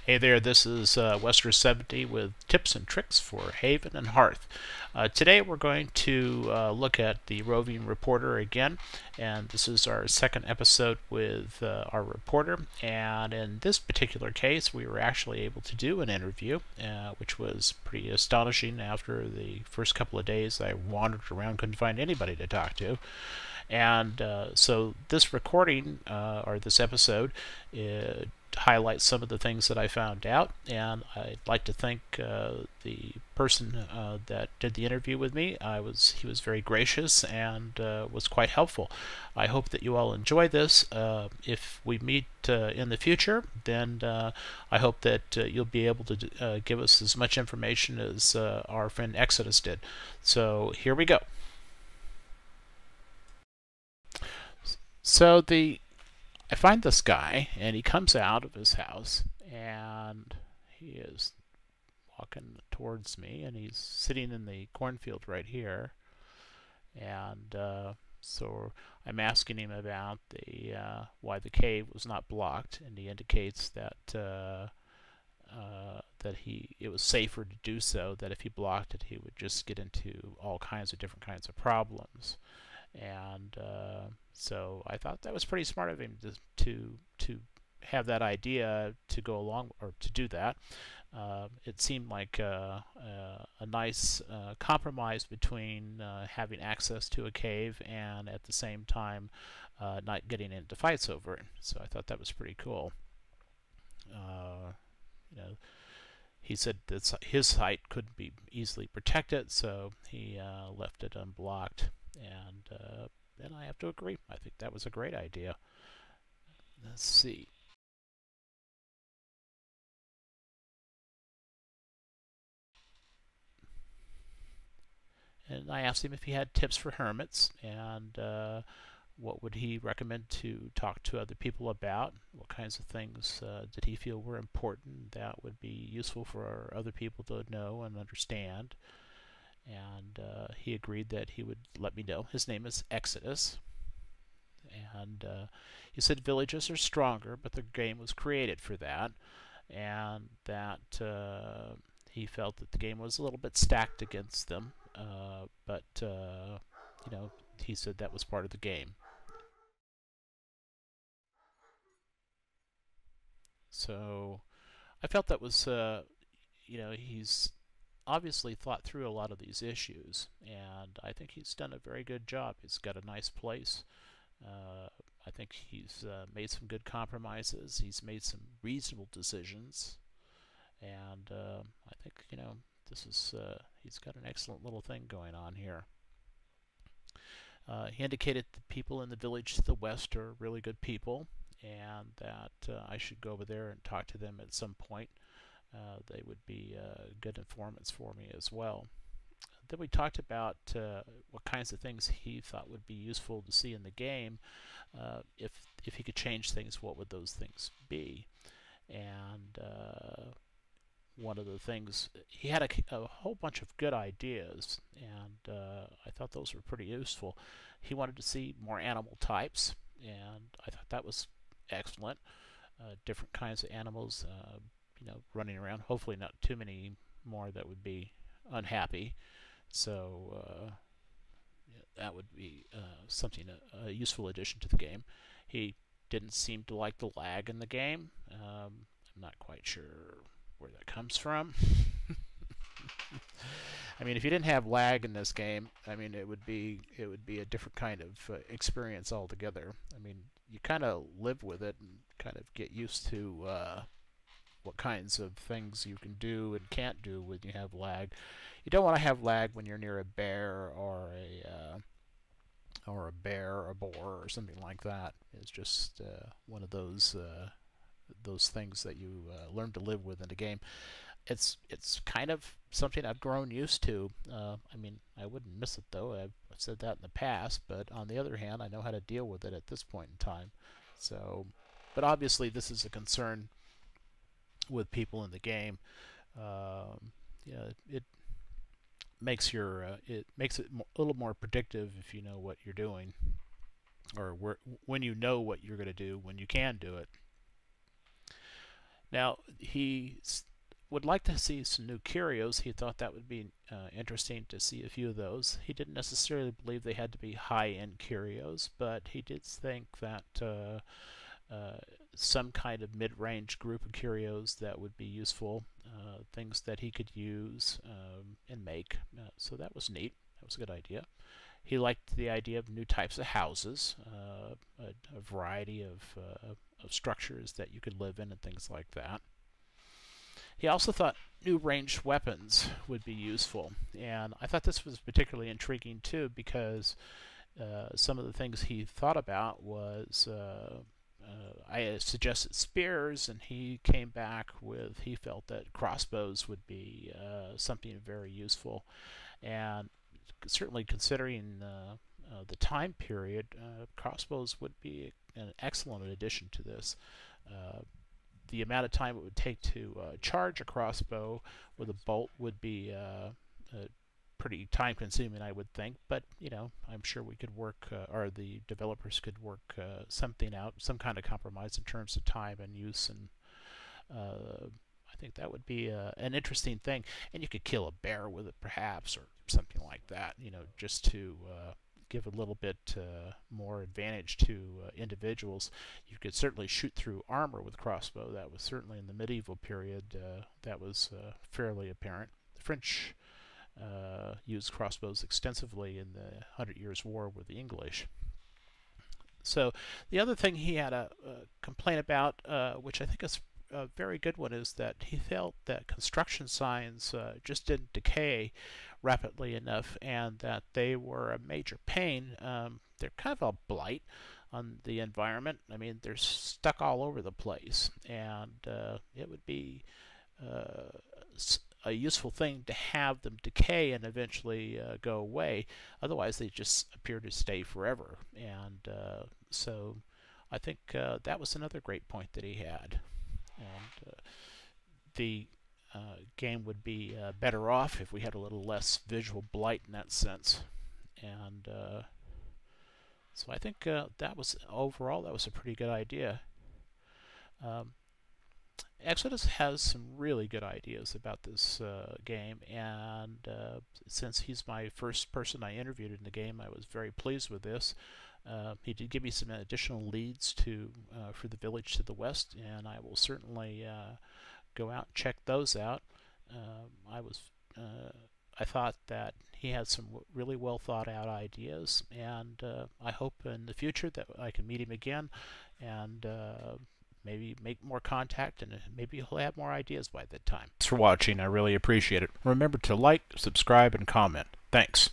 Hey there, this is Wester70 with tips and tricks for Haven and Hearth. Today we're going to look at the Roving Reporter again, and this is our second episode with our reporter. And in this particular case, we were actually able to do an interview, which was pretty astonishing. After the first couple of days, I wandered around, couldn't find anybody to talk to. And so this recording, or this episode, highlights some of the things that I found out, and I'd like to thank the person that did the interview with me. He was very gracious and was quite helpful. I hope that you all enjoy this. If we meet in the future, then I hope that you'll be able to give us as much information as our friend Exodus did. So here we go. So I find this guy, and he comes out of his house, and he is walking towards me, and he's sitting in the cornfield right here. And so I'm asking him about why the cave was not blocked, and he indicates that it was safer to do so. That if he blocked it, he would just get into all kinds of different kinds of problems. And so I thought that was pretty smart of him to have that idea to go along or to do that. It seemed like a nice compromise between having access to a cave and at the same time not getting into fights over it. So I thought that was pretty cool. You know, he said that his site couldn't be easily protected, so he left it unblocked. And I have to agree. I think that was a great idea. Let's see. And I asked him if he had tips for hermits and what would he recommend to talk to other people about. What kinds of things did he feel were important that would be useful for other people to know and understand. And he agreed that he would let me know. His name is Exodus. And he said villages are stronger, but the game was created for that. And that he felt that the game was a little bit stacked against them. But he said that was part of the game. So I felt that was, he's obviously thought through a lot of these issues, and I think he's done a very good job. He's got a nice place. I think he's made some good compromises. He's made some reasonable decisions, and I think this is he's got an excellent little thing going on here. He indicated the people in the village to the west are really good people, and that I should go over there and talk to them at some point. They would be good informants for me as well. Then we talked about what kinds of things he thought would be useful to see in the game. If he could change things, what would those things be? And one of the things, he had a whole bunch of good ideas, and I thought those were pretty useful. He wanted to see more animal types, and I thought that was excellent. Different kinds of animals, running around. Hopefully not too many more that would be unhappy. So that would be something, a useful addition to the game. He didn't seem to like the lag in the game. I'm not quite sure where that comes from. I mean, if you didn't have lag in this game, I mean, it would be a different kind of experience altogether. I mean, you kind of live with it and kind of get used to what kinds of things you can do and can't do when you have lag. You don't want to have lag when you're near a bear or a boar or something like that. It's just one of those things that you learn to live with in a game. It's kind of something I've grown used to. I mean, I wouldn't miss it though. I've said that in the past, but on the other hand, I know how to deal with it at this point in time. So, but obviously, this is a concern with people in the game. It makes it a little more predictive if you know what you're doing, or when you know what you're going to do when you can do it. Now, would like to see some new curios. He thought that would be interesting to see a few of those. He didn't necessarily believe they had to be high-end curios, but he did think that some kind of mid-range group of curios that would be useful, things that he could use and make. So that was neat. That was a good idea. He liked the idea of new types of houses, a variety of structures that you could live in and things like that. He also thought new ranged weapons would be useful, and I thought this was particularly intriguing too, because some of the things he thought about was I suggested spears, and he came back with he felt that crossbows would be something very useful, and certainly considering the time period, crossbows would be an excellent addition to this. The amount of time it would take to charge a crossbow with a bolt would be pretty time consuming, I would think, but I'm sure we could work, or the developers could work something out, some kind of compromise in terms of time and use, and I think that would be an interesting thing. And you could kill a bear with it, perhaps, or something like that, just to give a little bit more advantage to individuals. You could certainly shoot through armor with crossbow. That was certainly in the medieval period, that was fairly apparent. The French used crossbows extensively in the 100 Years' War with the English. So the other thing he had a complaint about, which I think is a very good one, is that he felt that construction signs just didn't decay rapidly enough, and that they were a major pain. They're kind of a blight on the environment. I mean, they're stuck all over the place, and it would be a useful thing to have them decay and eventually go away. Otherwise, they just appear to stay forever. And so I think that was another great point that he had. And the game would be better off if we had a little less visual blight in that sense. And so I think that was, overall, that was a pretty good idea. Exodus has some really good ideas about this game, and since he's my first person I interviewed in the game, I was very pleased with this. He did give me some additional leads for the village to the west, and I will certainly go out and check those out. I thought that he had some really well thought out ideas, and I hope in the future that I can meet him again and maybe make more contact, and maybe he'll have more ideas by that time. Thanks for watching. I really appreciate it. Remember to like, subscribe, and comment. Thanks.